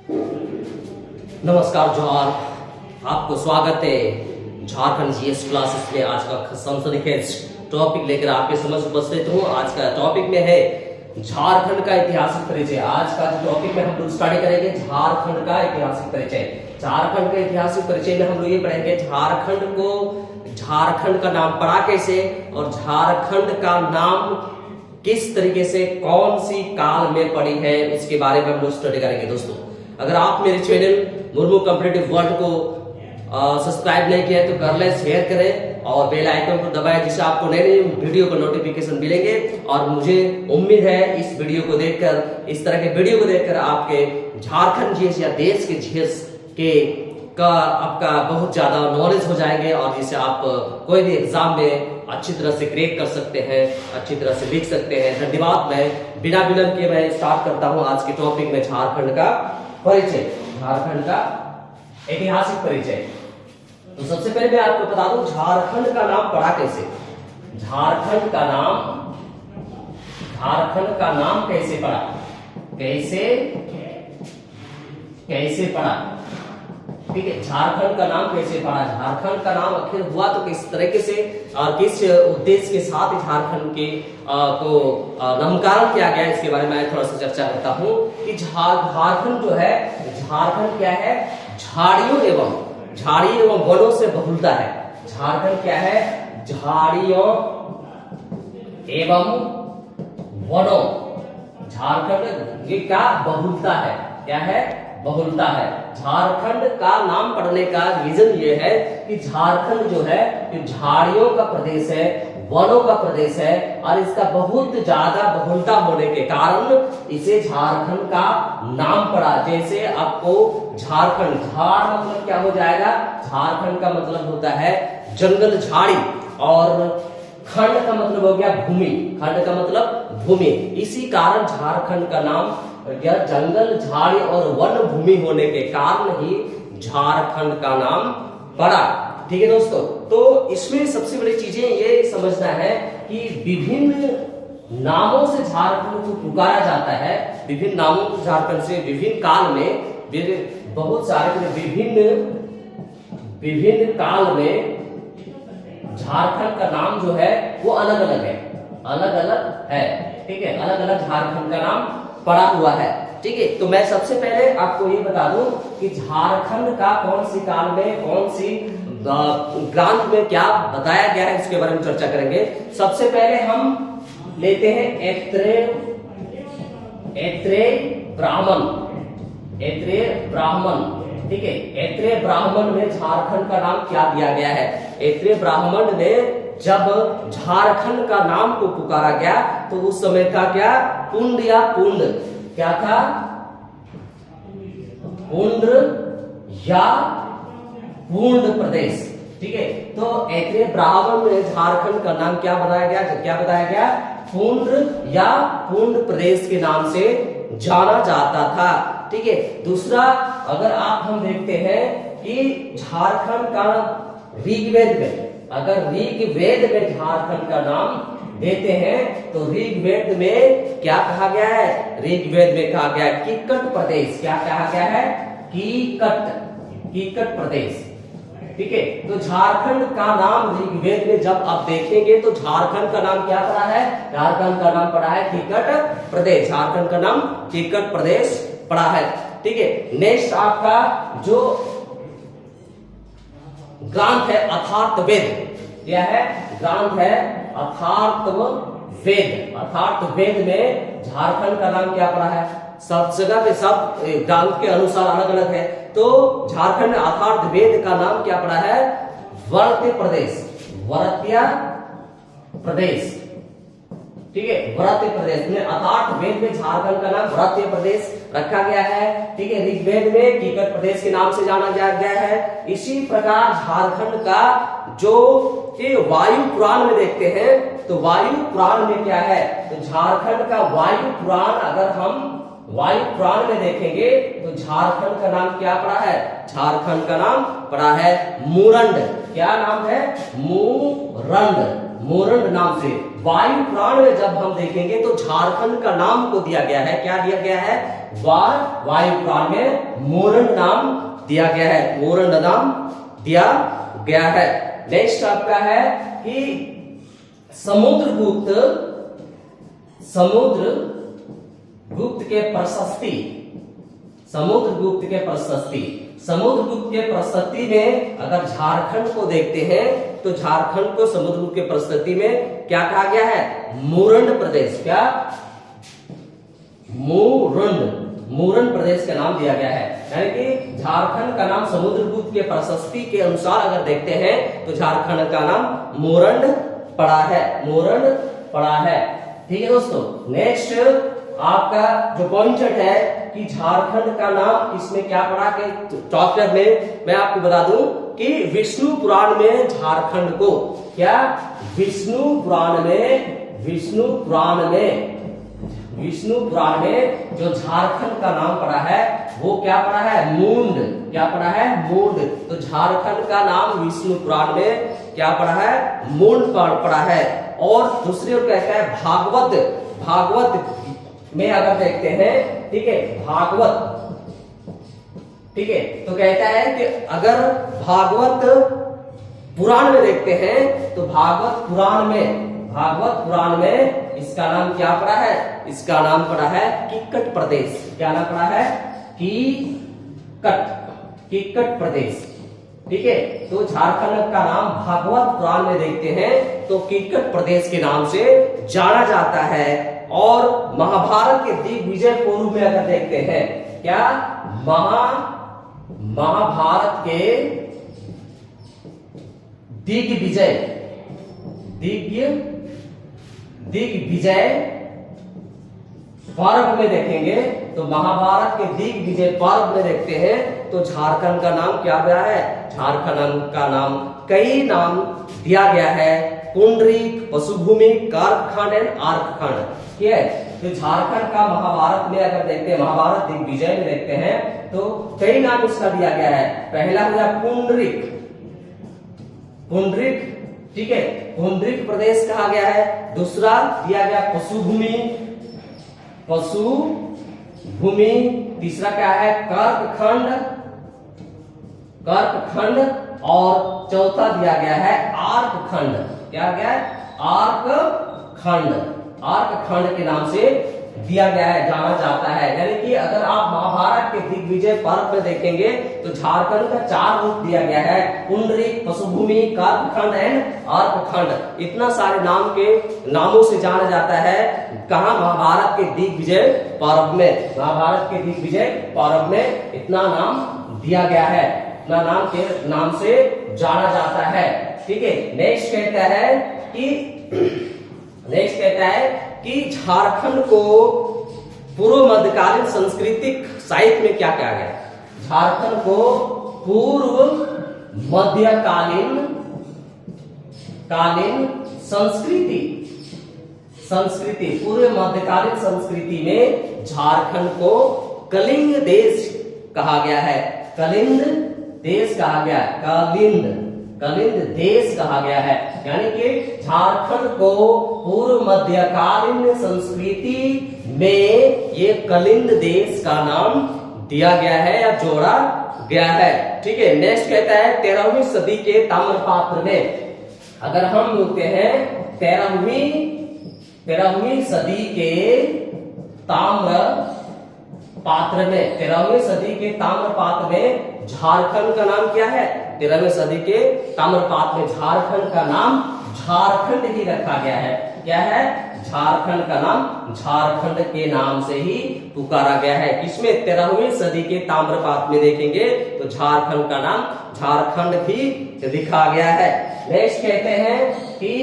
नमस्कार जोहार, आपको स्वागत है झारखंड जीएस क्लासेस में। आज का सनसनीखेज टॉपिक लेकर आपके समझ उपस्थित हूँ। आज का टॉपिक में है झारखंड का ऐतिहासिक परिचय। आज का जो टॉपिक में हम लोग स्टडी करेंगे झारखंड का ऐतिहासिक परिचय। झारखंड का ऐतिहासिक परिचय में हम लोग ये पढ़ेंगे झारखंड का नाम पड़ा कैसे और झारखंड का नाम किस तरीके से कौन सी काल में पड़ी है, इसके बारे में हम लोग स्टडी करेंगे। दोस्तों, अगर आप मेरे चैनल मुर्मू कॉम्पिटिटिव वर्ल्ड को सब्सक्राइब नहीं किया है तो कर ले, शेयर करें और बेल आइकन को दबाएं, जिससे आपको नए नए वीडियो का नोटिफिकेशन मिलेंगे। और मुझे उम्मीद है इस वीडियो को देखकर, इस तरह के वीडियो को देखकर आपके झारखंड जीएस या देश के जीएस के का आपका बहुत ज्यादा नॉलेज हो जाएंगे और जिससे आप कोई भी एग्जाम में अच्छी तरह से क्रैक कर सकते हैं, अच्छी तरह से लिख सकते हैं। धन्यवाद। मैं बिना विलंब किए मैं स्टार्ट करता हूं आज के टॉपिक में झारखंड का परिचय, झारखंड का ऐतिहासिक परिचय। तो सबसे पहले मैं आपको बता दूं झारखंड का नाम पड़ा कैसे। झारखंड का नाम कैसे पड़ा, कैसे पड़ा, ठीक है। झारखंड का नाम कैसे पड़ा, झारखंड का नाम आखिर हुआ तो किस तरीके से और किस उद्देश्य के साथ झारखंड के को नामकरण किया गया, इसके बारे में मैं थोड़ा सा चर्चा करता हूँ कि झारखंड जो है, झारखंड क्या है, झाड़ियों एवं वनों से बहुलता है। झारखंड क्या है, झाड़ियों एवं वनों, झारखंड ये क्या बहुलता है, क्या है, बहुलता है। झारखंड का नाम पड़ने का रीजन ये है कि झारखंड जो है झाड़ियों का प्रदेश है, वनों का प्रदेश है और इसका बहुत ज्यादा बहुलता होने के कारण इसे झारखंड का नाम पड़ा। जैसे आपको झारखंड, झाड़ मतलब क्या हो जाएगा, झारखंड का मतलब होता है जंगल झाड़ी और खंड का मतलब हो गया भूमि, खंड का मतलब भूमि। इसी कारण झारखंड का नाम यह जंगल झाड़ी और वन भूमि होने के कारण ही झारखंड का नाम पड़ा। ठीक है दोस्तों, तो इसमें सबसे बड़ी चीजें ये समझना है कि विभिन्न नामों से झारखंड को पुकारा जाता है। विभिन्न नामों से झारखंड से विभिन्न काल में बहुत सारे विभिन्न काल में झारखंड का नाम जो है वो अलग अलग है, ठीक है, अलग अलग झारखंड का नाम पड़ा हुआ है। ठीक है, तो मैं सबसे पहले आपको ये बता दूं कि झारखंड का कौन सी काल में, कौन सी ग्रंथ में क्या बताया गया है, इसके बारे में चर्चा करेंगे। सबसे पहले हम लेते हैं ऐत्रेय ब्राह्मण, ठीक है। ऐत्रेय ब्राह्मण में झारखंड का नाम क्या दिया गया है। ऐत्रेय ब्राह्मण ने जब झारखंड का नाम को पुकारा गया तो उस समय का क्या पुंड या पुंड क्या था, पुंड या पूर्ण प्रदेश, ठीक है। तो ऐत्रेय ब्राह्मण में झारखंड का नाम क्या बताया गया, पुंड या पूर्ण प्रदेश के नाम से जाना जाता था, ठीक है। दूसरा, अगर हम देखते हैं कि झारखंड का ऋग्वेद में, अगर ऋग्वेद में झारखंड का नाम देते हैं तो ऋग्वेद में क्या कहा गया है, ऋग्वेद में कहा गया है कीकट प्रदेश। क्या कहा गया है, कीकट प्रदेश, ठीक है। तो झारखंड का नाम ऋग्वेद में जब आप देखेंगे तो झारखंड का नाम क्या पड़ा है, झारखंड का नाम पड़ा है कीकट प्रदेश, झारखंड का नाम कीकट प्रदेश पड़ा है, ठीक है। नेक्स्ट आपका जो ग्रंथ है अथर्ववेद, क्या है, ग्रंथ है अथर्ववेद। अथर्ववेद में झारखंड का नाम क्या पड़ा है, सब जगह पे सब ग्रंथ के अनुसार अलग अलग है। तो झारखंड में अथर्ववेद का नाम क्या पड़ा है, वर्त्य प्रदेश, ठीक है, वर्त्य प्रदेश में। अथर्ववेद में झारखंड का नाम वर्त्य प्रदेश रखा गया है, ठीक है। ऋग्वेद में कीकट प्रदेश के नाम से जाना गया है। इसी प्रकार झारखंड का जो वायु पुराण में देखते हैं तो वायु पुराण में क्या है, तो झारखंड का वायु पुराण, अगर हम वायु पुराण में देखेंगे तो झारखंड का नाम क्या पड़ा है, झारखंड का नाम पड़ा है मूरंड। क्या नाम है, मूरंड नाम से वायु पुराण में जब हम देखेंगे तो झारखंड का नाम को दिया गया है, क्या दिया गया है, वायु पुराण में मोरंड नाम दिया गया है, मोरंड नाम दिया गया है। नेक्स्ट आपका है कि समुद्रगुप्त के प्रशस्ति, समुद्रगुप्त के प्रशस्ति में अगर झारखंड को देखते हैं तो झारखंड को समुद्रगुप्त के प्रशस्ति में क्या कहा गया है, मोरंड प्रदेश, क्या, मोरंड प्रदेश का नाम दिया गया है। यानी कि झारखंड का नाम समुद्रगुप्त के प्रशस्ति के अनुसार अगर देखते हैं तो झारखंड का नाम मोरंड पड़ा है, मोरंड पड़ा है। ठीक है दोस्तों, नेक्स्ट आपका जो पॉइंटर है कि झारखंड का नाम इसमें क्या पड़ा कि चैप्टर में मैं आपको बता दूं कि विष्णु पुराण में झारखंड को क्या, विष्णु पुराण में जो झारखंड का नाम पड़ा है वो क्या पड़ा है, मुंड, क्या पड़ा है, मुंड। तो झारखंड का नाम विष्णु पुराण में क्या पड़ा है, मुंड पड़ा है। और दूसरी ओर कहता है भागवत में अगर देखते हैं, ठीक है, भागवत, ठीक है, तो कहता है कि अगर भागवत पुराण में देखते हैं तो भागवत पुराण में इसका नाम क्या पड़ा है, इसका नाम पड़ा है किक्कट प्रदेश, क्या नाम पड़ा है, किक्कट प्रदेश। ठीक है, तो झारखंड का नाम भागवत पुराण में देखते हैं तो किक्कट प्रदेश के नाम से जाना जाता है। और महाभारत के दिग्विजय पर्व में अगर देखते हैं, क्या, महाभारत के दिग्विजय पर्व में देखेंगे तो महाभारत के दिग्विजय पर्व में देखते हैं तो झारखंड का नाम क्या गया है, झारखंड का नाम कई नाम दिया गया है, पुंडरीक, पशुभूमि, कारखंड एंड आर्कखंड। ठीक है, तो झारखंड का महाभारत में अगर देखते हैं, महाभारत दिग्विजय में देखते हैं तो कई नाम उसका दिया गया है। पहला हो गया पुंडरीक, ठीक है, पुंडरीक प्रदेश कहा गया है। दूसरा दिया गया पशुभूमि, तीसरा क्या है, कर्कखंड, और चौथा दिया गया है आर्कखंड, क्या गया है, आर्कखंड के नाम से दिया गया है, जाना जाता है। यानी कि अगर आप महाभारत के दिग्विजय पर्व में देखेंगे तो झारखंड का 4 रूप दिया गया है, पुंडरीक, पशुभूमि, कर्कखंड एंड आर्कखंड। इतना सारे नामों से जाना जाता है, कहा, महाभारत के दिग्विजय पर्व में, महाभारत के दिग्विजय पर्व में इतना नाम दिया गया है, इतना नाम के नाम से जाना जाता है। ठीक है, नेक्स्ट कहता है कि झारखंड को पूर्व मध्यकालीन सांस्कृतिक साहित्य में क्या कहा गया, झारखंड को पूर्व मध्यकालीन पूर्व मध्यकालीन संस्कृति में झारखंड को कलिंग देश कहा गया है, कलिंग देश कहा गया है। यानी कि झारखंड को पूर्व मध्यकालीन संस्कृति में ये कलिंग देश का नाम दिया गया है या जोड़ा गया है। ठीक है, नेक्स्ट कहता है 13वीं सदी के ताम्रपात्र में, अगर हम बोलते हैं 13वीं सदी के ताम्रपात्र में, 13वीं सदी के ताम्रपात्र में झारखंड का नाम क्या है, 13वीं सदी के ताम्रपात्र में झारखंड का नाम झारखंड ही रखा गया है, क्या है, झारखंड का नाम झारखंड के नाम से ही पुकारा गया है। किसमें, 13वीं सदी के ताम्रपात्र में देखेंगे तो झारखंड का नाम झारखंड ही लिखा गया है। नेक्स्ट कहते हैं कि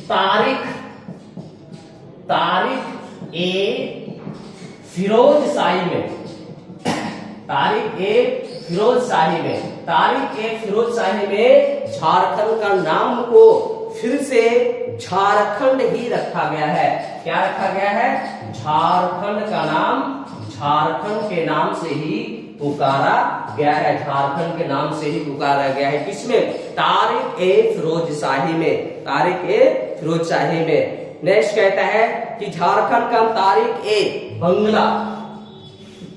तारीख ए फिरोजशाही में, झारखंड का नाम को फिर से झारखंड ही रखा गया है, क्या रखा गया है, झारखंड का नाम झारखंड के नाम से ही पुकारा गया है, झारखंड के नाम से ही पुकारा गया है। किसमें? तारिक ए फिरोज शाही में, तारिक ए फिरोज शाही में। नेक्स्ट कहता है कि झारखंड का तारिक ए बंगला,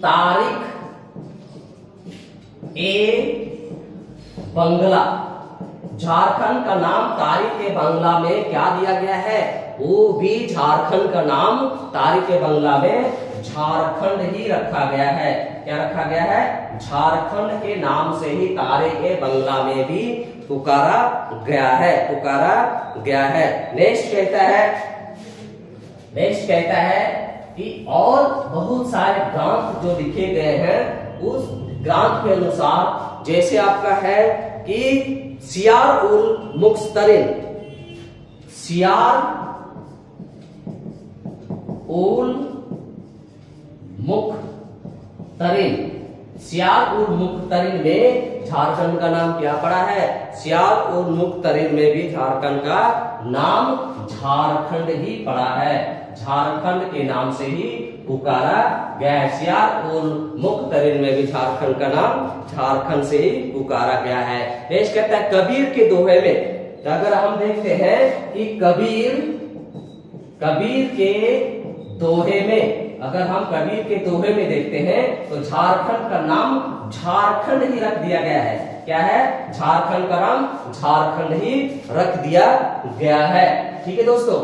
तारिक ए बंगला, झारखंड का नाम तारिक ए बंगला में क्या दिया गया है? वो भी झारखंड का नाम तारिक ए बंगला में झारखंड ही रखा गया है। क्या रखा गया है? झारखंड के नाम से ही तारिक ए बंगला में भी पुकारा गया है, पुकारा गया है। नेक्स्ट कहता है कि और बहुत सारे ग्रंथ जो लिखे गए हैं, उस ग्रंथ के अनुसार जैसे आपका है कि सियार उल मुख्तरिन, सियार उल मुख्तरिन, सियार उल मुख्तरिन में झारखंड का नाम क्या पड़ा है? सियार उल मुख्तरिन में भी झारखंड का नाम झारखंड ही पड़ा है, झारखंड के नाम से ही पुकारा गया है। सियार उल मुख्तरिन में भी झारखंड का नाम झारखंड से ही पुकारा गया है। नेक्स्ट कहता है कबीर के दोहे में, अगर हम देखते हैं कि कबीर के दोहे में, अगर हम कबीर के दोहे में देखते हैं तो झारखंड का नाम झारखंड ही रख दिया गया है। क्या है? झारखंड का नाम झारखंड ही रख दिया गया है। ठीक है दोस्तों,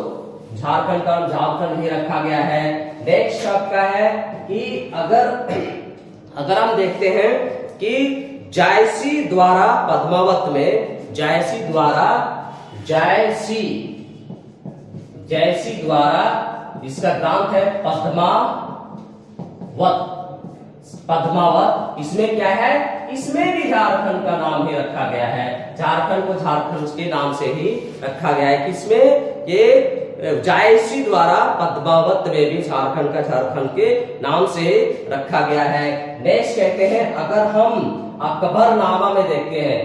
झारखंड का नाम झारखंड ही रखा गया है। नेक्स्ट आपका है कि अगर हम देखते हैं कि जायसी द्वारा पद्मावत में, जायसी द्वारा इसका ग्रंथ है पद्मावत, इसमें क्या है? इसमें भी झारखंड का नाम ही रखा गया है, झारखंड को झारखंड के नाम से ही रखा गया है। किसमें? ये जायसी द्वारा पद्मावत में भी झारखंड का झारखंड के नाम से रखा गया है। नेक्स्ट कहते हैं अगर हम अकबरनामा में देखते हैं,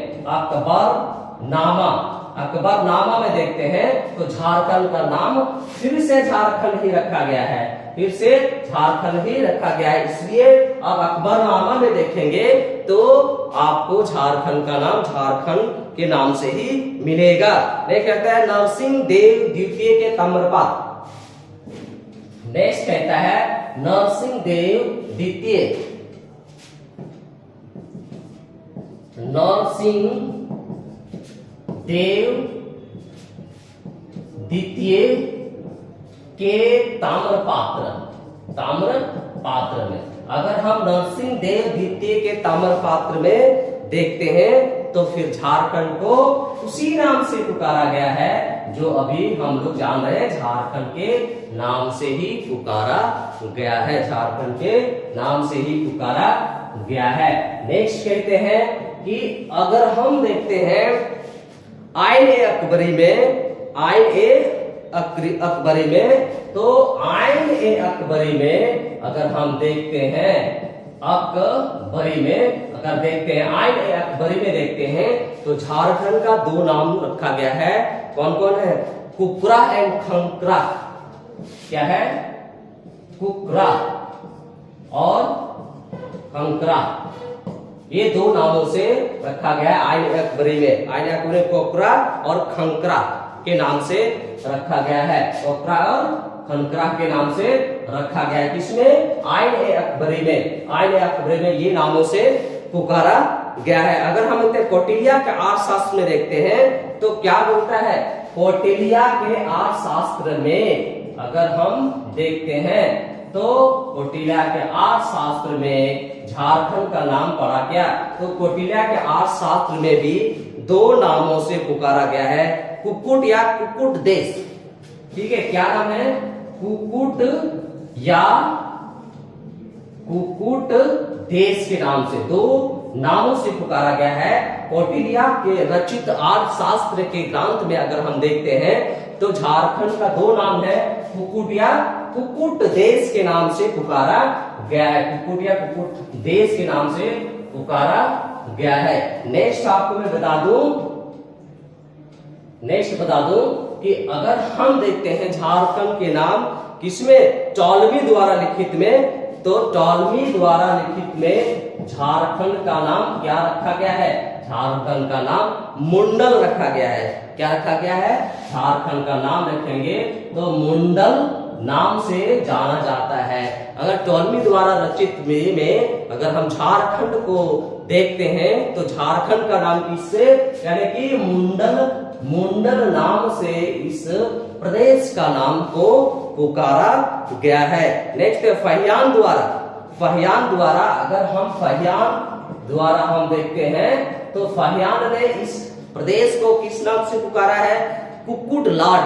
अकबरनामा में देखते हैं तो झारखंड का नाम फिर से झारखंड ही रखा गया है, फिर से झारखंड ही रखा गया है। इसलिए अब अकबरनामा में देखेंगे तो आपको झारखंड का नाम झारखंड के नाम से ही मिलेगा। नेक्स्ट कहता है नरसिंह देव द्वितीय के ताम्रपात्र, नेक्स्ट कहता है नरसिंह देव द्वितीय, नरसिंह देव द्वितीय के ताम्रपात्र में, अगर हम नरसिंह देव द्वितीय के ताम्रपात्र में देखते हैं तो फिर झारखंड को उसी नाम से पुकारा गया है जो अभी हम लोग जान रहे हैं, झारखंड के नाम से ही पुकारा गया है, झारखंड के नाम से ही पुकारा गया है। नेक्स्ट कहते हैं कि अगर हम देखते हैं आइन ए अकबरी में, आइन ए अकबरी में, तो आइन ए अकबरी में अगर हम देखते हैं अकबरी में, अगर देखते हैं आइन ए अकबरी में देखते हैं तो झारखंड का दो नाम रखा गया है। कौन कौन है? कुकरा एंड खंकरा। क्या है? कुकरा और खंकरा, ये दो नामों से रखा गया है आइन अकबरी में। आइन अकबरी में कोकरा और खंकरा के नाम से रखा गया है, कोकरा और खंकरा के नाम से रखा गया है। किसमें? आइन ए अकबरी में, आइन ए अकबरी में ये नामों से पुकारा गया है। अगर हम कौटिल्य के अर्थशास्त्र में देखते हैं तो क्या बोलता है? कौटिल्य के अर्थशास्त्र में अगर हम देखते हैं तो कौटिल्य के अर्थशास्त्र में झारखंड का नाम पड़ा क्या? तो कौटिल्य के अर्थशास्त्र में भी दो नामों से पुकारा गया है, कुक्कुट या कुक्कुट देश। ठीक है, क्या नाम है? कुक्कुट या कुक्कुट देश के नाम से, दो नामों से पुकारा गया है। कौटिल्य के रचित अर्थशास्त्र के ग्रंथ में अगर हम देखते हैं तो झारखंड का दो नाम है, कुक्कुट या कुक्कुट देश के नाम से पुकारा गया है, कुक्कुट या कुक्कुट देश के नाम से पुकारा गया है। नेक्स्ट आपको मैं बता दूं कि अगर हम देखते हैं झारखंड के नाम किसमें? टॉलमी द्वारा लिखित में, तो टॉलमी द्वारा लिखित में झारखंड का नाम क्या रखा गया है? झारखंड का नाम मुंडल रखा गया है। क्या रखा गया है? झारखंड का नाम रखेंगे तो मुंडल नाम से जाना जाता है। अगर टॉलमी द्वारा रचित में अगर हम झारखंड को देखते हैं तो झारखंड का नाम किससे, यानी कि मुंडल नाम से इस प्रदेश का नाम को पुकारा गया है। नेक्स्ट है फहियान द्वारा अगर हम फहियान द्वारा हम देखते हैं तो फहियान ने इस प्रदेश को किस नाम से पुकारा है? कुक्कुट लाड।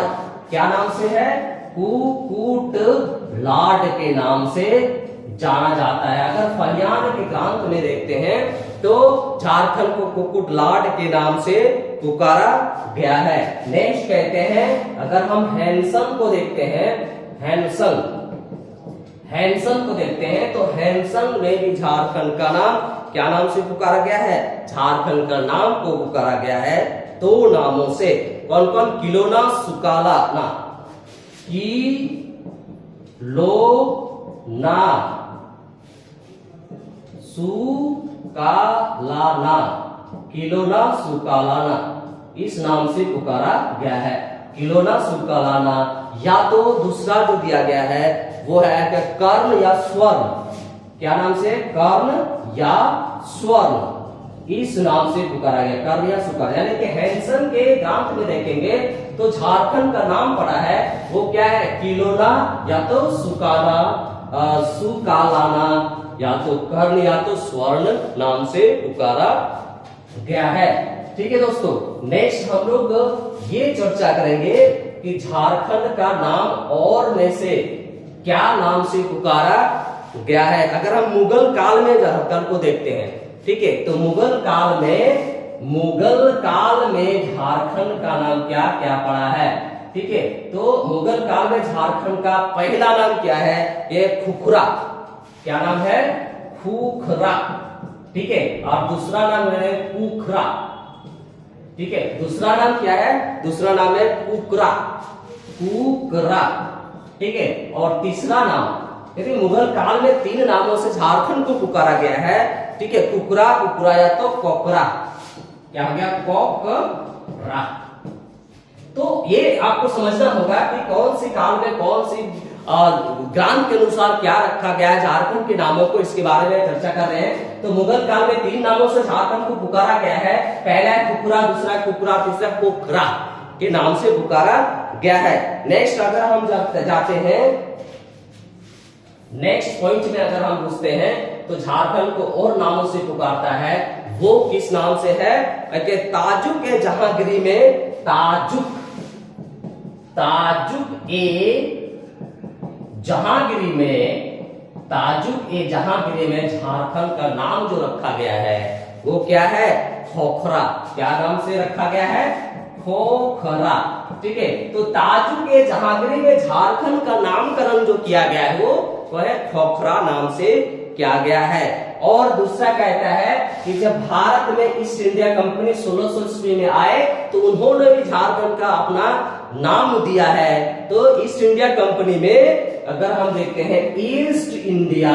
क्या नाम से है? कुक्कुट लाड के नाम से जाना जाता है। अगर फहियान के ग्रंथ में देखते हैं तो झारखंड को कुक्कुट लाड के नाम से पुकारा गया है। नेक्स्ट कहते हैं अगर हम हैंसन को देखते हैं, हैंसन को देखते हैं तो हैंसन में भी झारखंड का नाम क्या नाम से पुकारा गया है? झारखंड का नाम को पुकारा गया है दो नामों से। कौन कौन? किलोना सुकालाना, किलोना सुकालाना इस नाम से पुकारा गया है। किलोना सुकालाना, या तो दूसरा जो दिया गया है वो है कि कर्ण या स्वर्ण। क्या नाम से? कर्ण या स्वर्ण इस नाम से पुकारा गया, कर्ण या सुकाला। यानी कि हैंसन के ग्रंथ में देखेंगे तो झारखंड का नाम पड़ा है वो क्या है? किलोना या तो सुकालाना या तो कर्ण या तो स्वर्ण नाम से पुकारा गया है। ठीक है दोस्तों, नेक्स्ट हम लोग ये चर्चा करेंगे कि झारखंड का नाम और में से क्या नाम से पुकारा गया है। अगर हम मुगल काल में झारखंड को देखते हैं, ठीक है, तो मुगल काल में झारखंड का नाम क्या क्या पड़ा है? ठीक है, तो मुगल काल में झारखंड का पहला नाम क्या है? ये खुखरा। क्या नाम है? खुखरा। ठीक है, और दूसरा नाम है कुखरा। ठीक है, दूसरा नाम क्या है? दूसरा नाम है कुकरा। ठीक है, और तीसरा नाम, यदि मुगल काल में 3 नामों से झारखंड को पुकारा गया है। ठीक है, कुकरा या तो कोकरा। क्या हो गया? कोकरा। तो ये आपको समझना होगा कि कौन सी काल में कौन सी ग्रंथ के अनुसार क्या रखा गया है झारखंड के नामों को, इसके बारे में चर्चा कर रहे हैं। तो मुगल काल में 3 नामों से झारखंड को पुकारा गया है। पहला है कुकरा, दूसरा कुकरा, तीसरा कोकरा के नाम से पुकारा गया है। नेक्स्ट अगर हम जाते हैं नेक्स्ट पॉइंट में, अगर हम पूछते हैं तो झारखंड को और नामों से पुकारता है, वो किस नाम से है? ताजुक ए जहांगीरी में ताजुक ए जहांगीरी में झारखंड का नाम जो रखा गया है वो क्या है? खोखरा। क्या नाम से रखा गया है? खोखरा। ठीक है, तो ताजुक ए जहांगीरी में झारखंड का नामकरण जो किया गया है वो है खोखरा नाम से किया गया है। और दूसरा कहता है कि जब भारत में ईस्ट इंडिया कंपनी 1600 ईस्वी में आए तो उन्होंने भी झारखंड का अपना नाम दिया है। तो ईस्ट इंडिया कंपनी में अगर हम देखते हैं ईस्ट इंडिया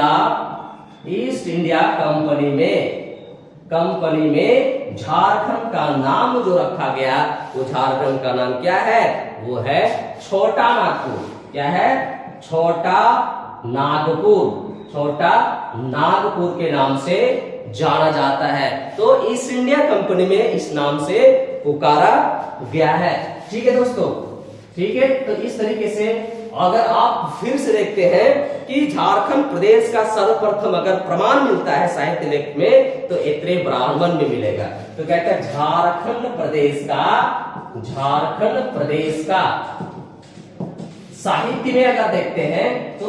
कंपनी में झारखंड का नाम जो रखा गया वो झारखंड का नाम क्या है? वो है छोटा नागपुर। क्या है? छोटा नागपुर के नाम से जाना जाता है। तो ईस्ट इंडिया कंपनी में इस नाम से पुकारा गया है। ठीक है दोस्तों, ठीक है, तो इस तरीके से अगर आप फिर से देखते हैं कि झारखंड प्रदेश का सर्वप्रथम अगर प्रमाण मिलता है साहित्य लेख में तो इतने ब्राह्मण में मिलेगा। तो कहते हैं झारखंड प्रदेश का साहित्य में अगर देखते हैं तो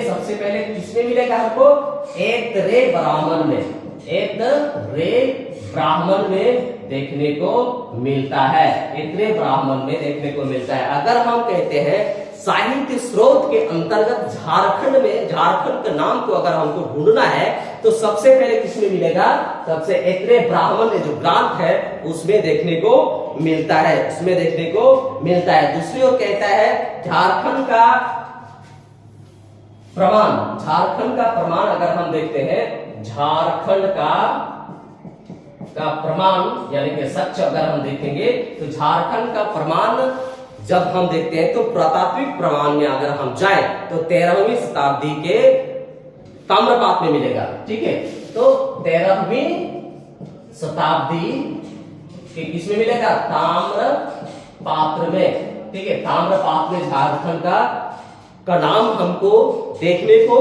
सबसे पहले किसमें मिलेगा हमको? ऐतरेय ब्राह्मण में देखने को मिलता है। ऐतरेय ब्राह्मण में देखने को मिलता है। अगर हम कहते हैं साहित्य स्रोत के अंतर्गत झारखंड के नाम को अगर हमको ढूंढना है तो सबसे पहले किसमें मिलेगा? सबसे ऐतरेय ब्राह्मण में जो ग्रंथ है उसमें देखने को मिलता है, दूसरी ओर कहता है झारखंड का प्रमाण, झारखंड का प्रमाण अगर हम देखते हैं, झारखंड का प्रमाण यानी कि सच अगर हम देखेंगे तो झारखंड का प्रमाण जब हम देखते हैं तो पुरातात्विक प्रमाण में अगर हम जाए तो 13वीं शताब्दी के ताम्रपात्र में मिलेगा। ठीक है, तो 13वीं शताब्दी के किसमें मिलेगा? ताम्रपात्र में। ठीक है, ताम्रपात्र में झारखंड का नाम हमको देखने को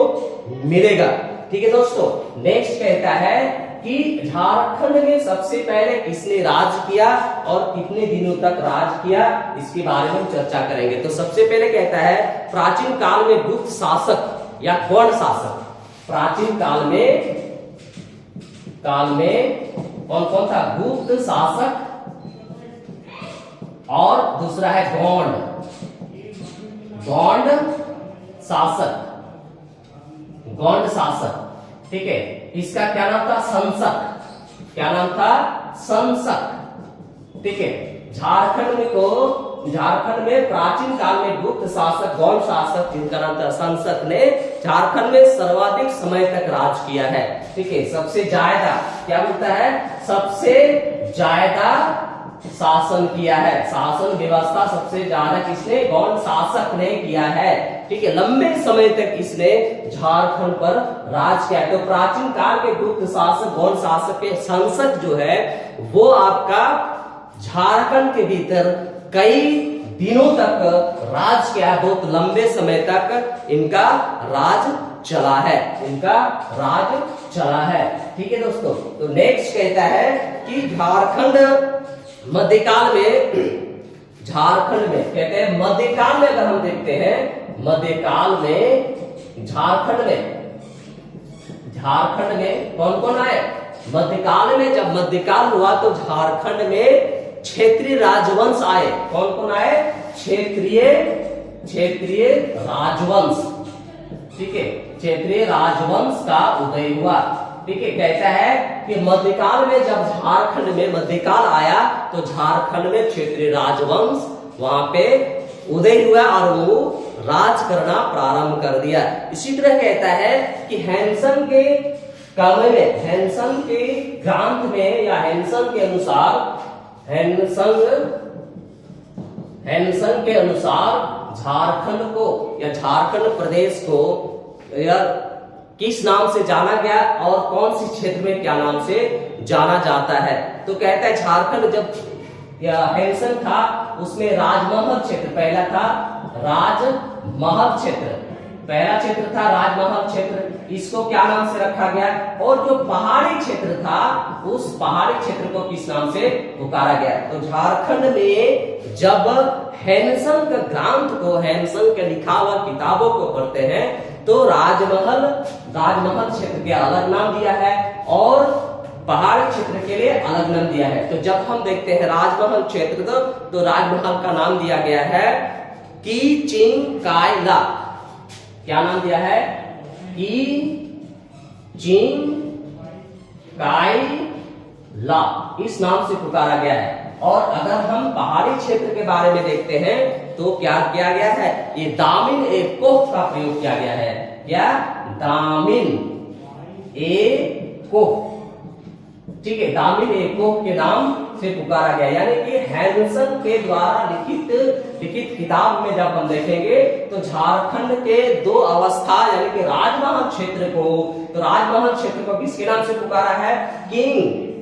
मिलेगा। ठीक है दोस्तों, नेक्स्ट कहता है कि झारखंड में सबसे पहले किसने राज किया और कितने दिनों तक राज किया, इसके बारे में हम चर्चा करेंगे। तो सबसे पहले कहता है प्राचीन काल में गुप्त शासक या गौड़ शासक। प्राचीन काल में कौन कौन था? गुप्त शासक और दूसरा है गौड़ शासक, गौड़ शासक। ठीक है, इसका क्या नाम था? संसक। क्या नाम था? संसक। ठीक है, झारखंड में प्राचीन काल में गुप्त शासक गौड़ शासक जिनका नाम था संसक ने झारखंड में सर्वाधिक समय तक राज किया है। ठीक है, सबसे ज्यादा क्या बोलता है? सबसे ज्यादा शासन किया है, शासन व्यवस्था सबसे ज्यादा किसने? गौड़ शासक ने किया है। ठीक है, लंबे समय तक इसने झारखंड पर राज किया। तो प्राचीन काल के गुप्त शासक गौड़ शासक के संसक जो है वो आपका झारखंड के भीतर कई दिनों तक राज किया, बहुत लंबे समय तक इनका राज चला है, इनका राज चला है। ठीक है दोस्तों, तो नेक्स्ट कहता है कि झारखंड मध्यकाल में, झारखंड में कहते हैं मध्यकाल में अगर हम देखते हैं, मध्यकाल में झारखंड में कौन कौन आए? मध्यकाल में जब मध्यकाल हुआ तो झारखंड में क्षेत्रीय राजवंश आए। कौन कौन आए? क्षेत्रीय राजवंश। ठीक है, क्षेत्रीय राजवंश का उदय हुआ। ठीक है, कहता है कि मध्यकाल में जब झारखंड में मध्यकाल आया तो झारखंड में क्षेत्रीय राजवंश वहां पे उदय हुआ और वो राज करना प्रारंभ कर दिया। इसी तरह कहता है कि हैंसन के काव्य में, हैंसन के ग्रंथ में या हैंसन के अनुसार झारखंड को या झारखंड प्रदेश को या किस नाम से जाना गया और कौन सी क्षेत्र में क्या नाम से जाना जाता है। तो कहता है झारखंड जब हैंसन था उसमें राजमहल क्षेत्र पहला था, राजमहल क्षेत्र पहला क्षेत्र था, राजमहल क्षेत्र। इसको क्या नाम से रखा गया? और जो पहाड़ी क्षेत्र था उस पहाड़ी क्षेत्र को किस नाम से पुकारा गया? तो झारखंड में जब हैंसन के ग्रंथ को, हैंसन के लिखा हुआ किताबों को पढ़ते हैं तो राजमहल क्षेत्र के अलग नाम दिया है और पहाड़ी क्षेत्र के लिए अलग नाम दिया है। तो जब हम देखते हैं राजमहल क्षेत्र तो राजमहल का नाम दिया गया है कीचिंकायला। क्या नाम दिया है? कीचिंकायला, इस नाम से पुकारा गया है। और अगर हम पहाड़ी क्षेत्र के बारे में देखते हैं तो क्या किया गया है? ये दामिन ए कोह का प्रयोग किया गया है। क्या? दामिन ए कोह। ठीक है, दामिन ए कोह के नाम से पुकारा गया, यानी कि हैंसन के द्वारा लिखित किताब में जब हम देखेंगे तो झारखंड के दो अवस्था यानी कि राजमहल क्षेत्र को, तो राजमहल क्षेत्र को किसके नाम से पुकारा है?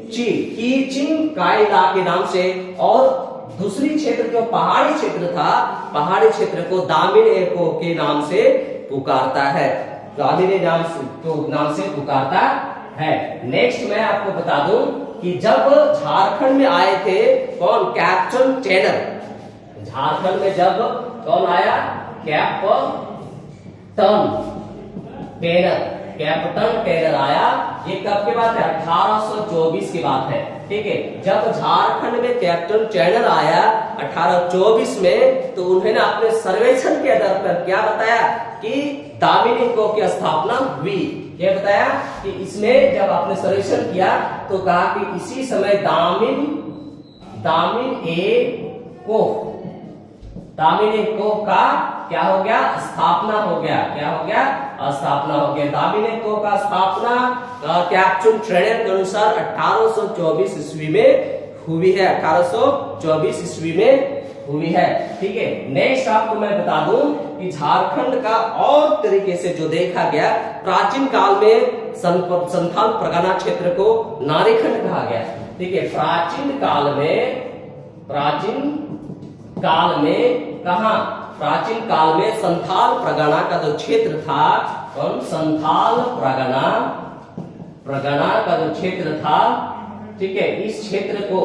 कीचिंकायला के नाम से। और दूसरी क्षेत्र जो पहाड़ी क्षेत्र था, पहाड़ी क्षेत्र को दामिन ए कोह के नाम से पुकारता है, दामिन नाम से पुकारता है। नेक्स्ट मैं आपको बता दूं कि जब झारखंड में आए थे कौन? Captain Taylor. झारखंड में जब कौन आया? कैप्टन टेलर आया। ये कब के बात है? 1824 की बात है। ठीक है, जब झारखंड में कैप्टन टेलर आया 1824 में तो उन्होंने अपने सर्वेक्षण के आधार पर क्या बताया कि दामिन ए कोह की स्थापना हुई। ये बताया कि इसने जब आपने सर्वेक्षण किया तो कहा कि इसी समय दामिन ए कोह दाबिनेको का क्या हो गया, स्थापना हो गया, क्या हो गया, स्थापना हो गया। दाबिनेको का स्थापना कैप्चुन ट्रेडर के अनुसार 1824 ईस्वी में हुई है, 1824 ईस्वी में हुई है। ठीक है, नेक्स्ट आपको मैं बता दूं कि झारखंड का और तरीके से जो देखा गया, प्राचीन काल में संथाल परगना क्षेत्र को नारीखंड कहा गया। ठीक है, प्राचीन काल में कहा, प्राचीन काल में संथाल परगना का जो क्षेत्र था, कौन, संथाल परगना का जो क्षेत्र था, ठीक है, इस क्षेत्र को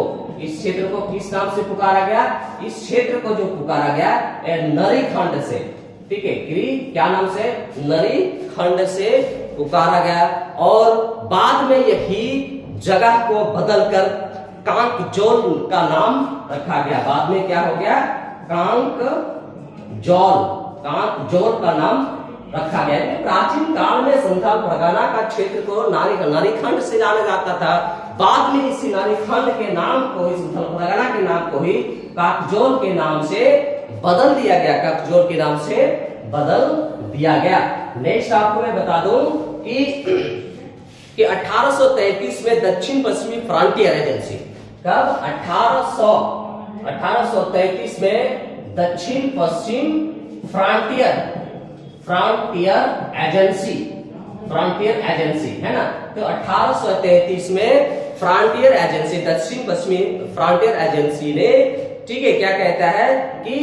किस नाम से पुकारा गया, इस क्षेत्र को जो पुकारा गया नरीखंड से। ठीक है, क्या नाम से, नरीखंड से पुकारा गया। और बाद में यही जगह को बदलकर कांकजोल का नाम रखा गया। बाद में क्या हो गया, कांकजोल का नाम रखा गया। प्राचीन काल में संथाल परगना का क्षेत्र को नारीखंड से जाना जाता था। बाद में इसी नारीखंड के नाम को, इस संथाल परगना के नाम को ही काकजोल के नाम से बदल दिया गया, काकजोल के नाम से बदल दिया गया। नेक्स्ट आपको मैं बता दूं कि 1833 में दक्षिण पश्चिमी फ्रंटियर एजेंसी, कब, 1833 में दक्षिण पश्चिम फ्रंटियर एजेंसी है ना। तो 1833 में फ्रंटियर एजेंसी, दक्षिण पश्चिमी फ्रंटियर एजेंसी ने, ठीक है, क्या कहता है कि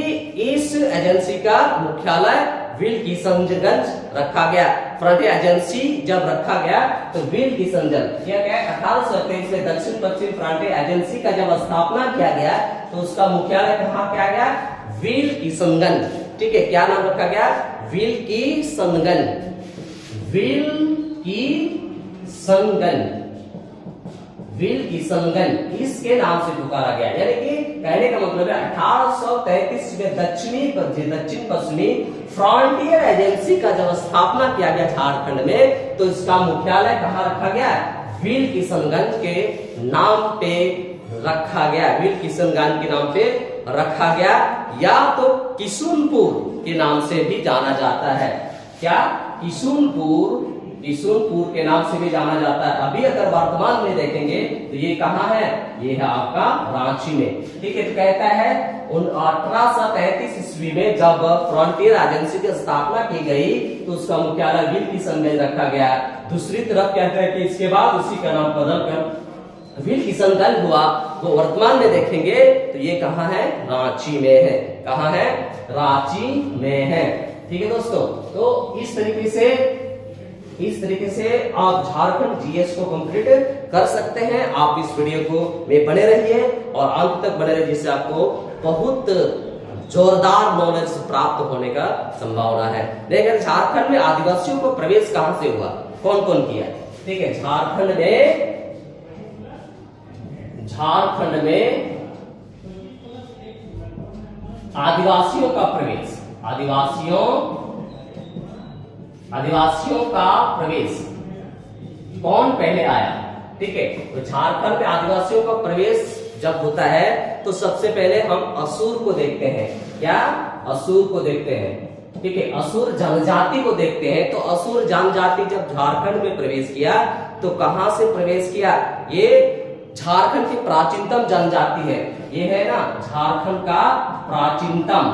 इस एजेंसी का मुख्यालय विल्किसनगंज रखा गया। फ्रंटियर एजेंसी जब रखा गया तो विल्किसनगंज, क्या क्या, 1833 में दक्षिण पश्चिम फ्रंटियर एजेंसी का जब स्थापना किया गया तो उसका मुख्यालय कहाँ किया गया, विल्किसनगंज। ठीक है, क्या नाम रखा गया, विल्किसनगंज, विल्किसनगंज इसके नाम से पुकारा गया। यानी कि कहने का मतलब है 1833 में दक्षिण पश्चिमी फ्रंटियर एजेंसी का जब स्थापना किया गया झारखंड में, तो इसका मुख्यालय कहाँ रखा गया, विल्किसनगंज के नाम पे रखा गया, विल्किसनगंज के नाम पे रखा गया, या तो किशुनपुर के नाम से भी जाना जाता है। क्या, किशुनपुर के नाम से भी जाना जाता है। अभी अगर वर्तमान में देखेंगे तो ये कहाँ है, ये है आपका रांची में। ठीक है, तो कहता है 1833 ईस्वी में जब फ्रंटियर एजेंसी की स्थापना की गई तो उसका मुख्यालय विल्किसनगंज रखा गया। दूसरी तरफ कहता है कि इसके बाद उसी का नाम बदलकर विल्किसनगंज हुआ। तो वर्तमान में देखेंगे तो ये कहाँ है, रांची में है। कहाँ है, रांची में है। ठीक है दोस्तों, तो इस तरीके से आप झारखंड जीएस को कंप्लीट कर सकते हैं। आप इस वीडियो को में बने रहिए और अंत तक बने रहिए, जिससे आपको बहुत जोरदार नॉलेज प्राप्त होने का संभावना है। देखिए, झारखंड में आदिवासियों को प्रवेश कहां से हुआ, कौन कौन किया। ठीक है, झारखंड में आदिवासियों का प्रवेश, आदिवासियों का प्रवेश कौन पहले आया। ठीक है, तो झारखंड में आदिवासियों का प्रवेश जब होता है तो सबसे पहले हम असुर को देखते हैं। क्या, असुर को देखते हैं। ठीक है, असुर जनजाति को देखते हैं। तो असुर जनजाति जब झारखंड में प्रवेश किया तो कहां से प्रवेश किया, ये झारखंड की प्राचीनतम जनजाति है। ये है ना झारखंड का प्राचीनतम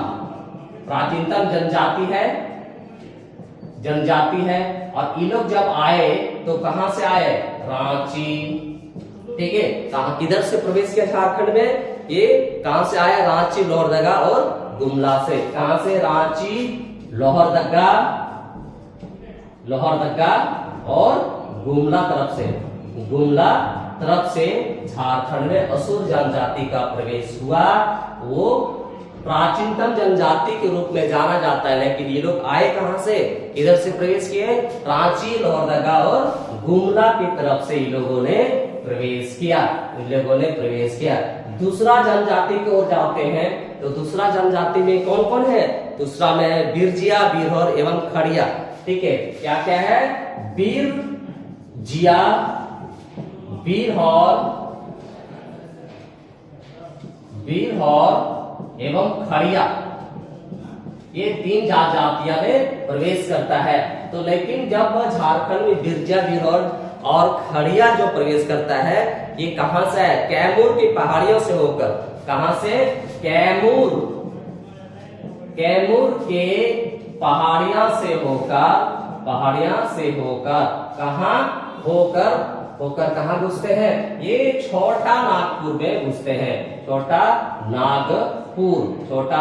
जनजाति है। और ये लोग जब आए तो कहां से आए, रांची। ठीक है, कहां, किधर से प्रवेश किया झारखंड में, ये कहां से आया, रांची, लोहरदगा और गुमला से। कहां से, रांची, लोहरदगा और गुमला तरफ से झारखंड में असुर जनजाति का प्रवेश हुआ। वो प्राचीनतम जनजाति के रूप में जाना जाता है। लेकिन ये लोग आए कहां से, इधर से प्रवेश किए, रांची, लोहरदगा और गुमला की तरफ से इन लोगों ने प्रवेश किया। दूसरा जनजाति की ओर जाते हैं तो दूसरा जनजाति में कौन कौन है, दूसरा में बिरजिया, बिरहौर एवं खड़िया। ठीक है, क्या क्या है, बिरजिया, बिरहौर एवं खड़िया। ये तीन जातियां में प्रवेश करता है। तो लेकिन जब वह झारखंड में बिरजा बिरौल और खड़िया जो प्रवेश करता है, ये कहां से है? कैमूर की पहाड़ियों से होकर। कहां से? कैमूर के पहाड़ियां से होकर कहां होकर कहां घुसते हैं? ये छोटा नागपुर में घुसते हैं। छोटा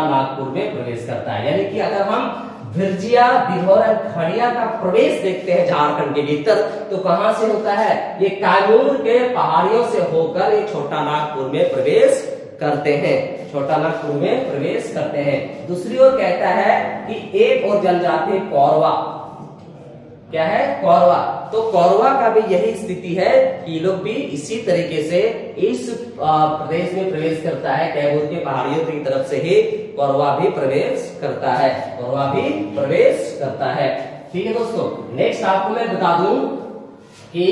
नागपुर में प्रवेश करता है। यानी कि अगर हम बिरजिया बिरौल और खड़िया का प्रवेश देखते हैं झारखंड के भीतर, तो कहां से होता है? ये कैमूर के पहाड़ियों से होकर ये छोटा नागपुर में प्रवेश करते हैं। छोटा नागपुर में प्रवेश करते हैं। दूसरी ओर कहता है कि एक और जनजाति कौरवा। क्या है? कौरवा। तो कौरवा का भी यही स्थिति है कि ये लोग भी इसी तरीके से इस प्रदेश में प्रवेश करता है। कैमूर के पहाड़ियों की तरफ से ही कौरवा भी प्रवेश करता है। ठीक है दोस्तों, नेक्स्ट आपको मैं बता दूं कि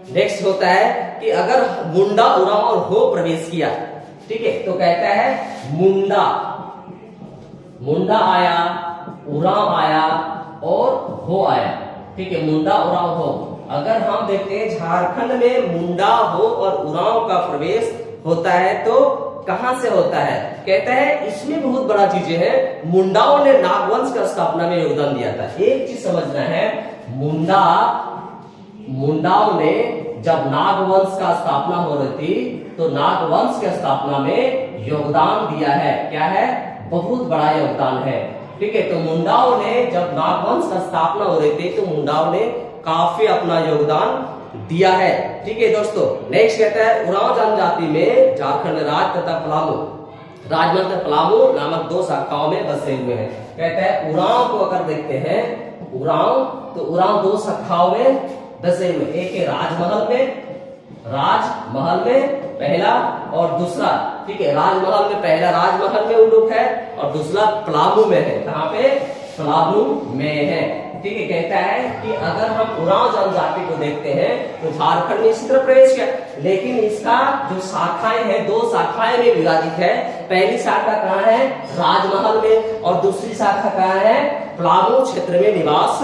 नेक्स्ट होता है कि अगर मुंडा, उरांव और हो प्रवेश किया, ठीक है, तो कहता है मुंडा आया, उरांव आया और हो आया। ठीक है, मुंडा, उरांव, हो। अगर हम देखते हैं झारखंड में मुंडा, हो और उरांव का प्रवेश होता है, तो कहां से होता है? कहता है इसमें बहुत बड़ा चीजें है। मुंडाओं ने नागवंश का स्थापना में योगदान दिया था। एक चीज समझना है, मुंडाओं ने जब नागवंश का स्थापना हो रही थी, तो नागवंश की स्थापना में योगदान दिया है। क्या है? बहुत बड़ा योगदान है। ठीक है, तो मुंडाओं ने जब नागवंश का स्थापना हो रही थी, तो मुंडाओं ने काफी अपना योगदान दिया है। ठीक है दोस्तों, नेक्स्ट कहता है उरांव जनजाति में झारखंड राज्य तथा पलामू नामक दो शाखाओं में बसे हुए हैं। कहता है उरांव को अगर देखते हैं, उरांव दो शाखाओं में बसे हुए। एक है राजमहल में पहला और दूसरा। ठीक है, राजमहल में पहला राजमहल में उन है और दूसरा पलामू में है। कहां पे? पलामू में है। ठीक है, कहता है कि अगर हम उरांव जनजाति को देखते हैं तो झारखंड में इसी तरह प्रवेश किया, लेकिन इसका जो शाखाएं हैं, दो शाखाएं में विभाजित है। पहली शाखा कहाँ है? राजमहल में, और दूसरी शाखा कहाँ है? पलामू क्षेत्र में निवास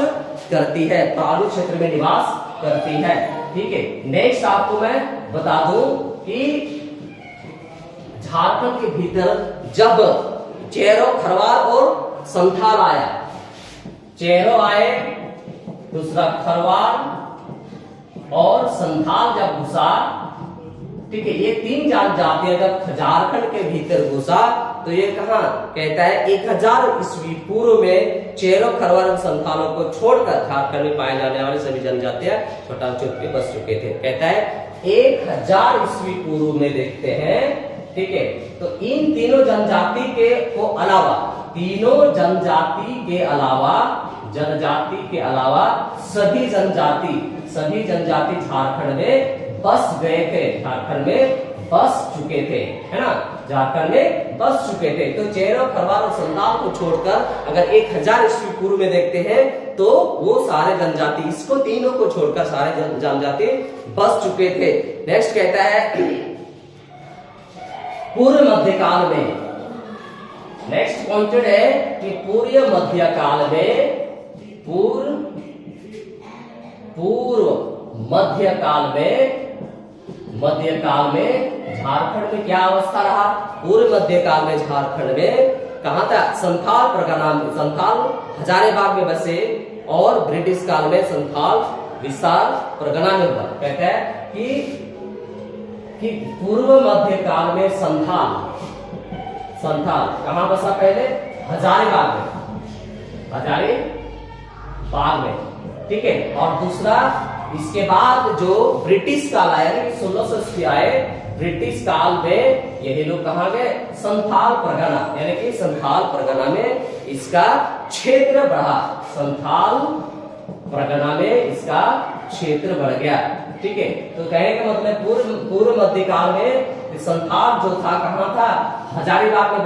करती है। ठीक है, नेक्स्ट आपको मैं बता दूं कि झारखंड के भीतर जब चेरो, खरवार और संथाल आया, चेरो आए, दूसरा खरवार और संथाल जब घुसा, ठीक है, ये तीन जातियां जब झारखंड के भीतर घुसा, तो ये कहा? कहता है 1000 ईस्वी पूर्व में चेरो, खरवार और संथालों को छोड़कर झारखंड में पाए जाने वाले सभी जनजातियां छोटा चुप बस चुके थे। कहता है 1000 ईस्वी पूर्व में देखते हैं। ठीक है, तो इन तीनों जनजाति के अलावा सभी जनजाति झारखंड में बस गए थे, झारखंड में बस चुके थे, है ना, झारखंड में बस चुके थे। तो चेरो, खरवार और संथाल को छोड़कर अगर 1000 ईस्वी पूर्व में देखते हैं, तो वो सारे जनजाति, इसको तीनों को छोड़कर सारे जनजाति बस चुके थे। नेक्स्ट कहता है पूर्व मध्यकाल में, नेक्स्ट पॉइंटेड है कि पूर्व मध्यकाल में झारखंड में क्या अवस्था रहा? पूर्व मध्यकाल में झारखंड में कहां था? संथाल परगना में, संथाल हजारीबाग में बसे, और ब्रिटिश काल में संथाल विशाल परगना में हुआ। कहता है कि पूर्व मध्यकाल में संथाल कहां बसा? पहले हजारीबाग में, ठीक है, और दूसरा इसके बाद जो ब्रिटिश काल आया, 1680 आए, ब्रिटिश काल में यही लोग कहां गए? संथाल परगना, यानी कि संथाल परगना में इसका क्षेत्र बढ़ा, संथाल परगना में इसका क्षेत्र बढ़ गया। ठीक है, तो कहने का मतलब पूर्व मध्यकाल में संथाल जो था कहां था? हजारीबाग में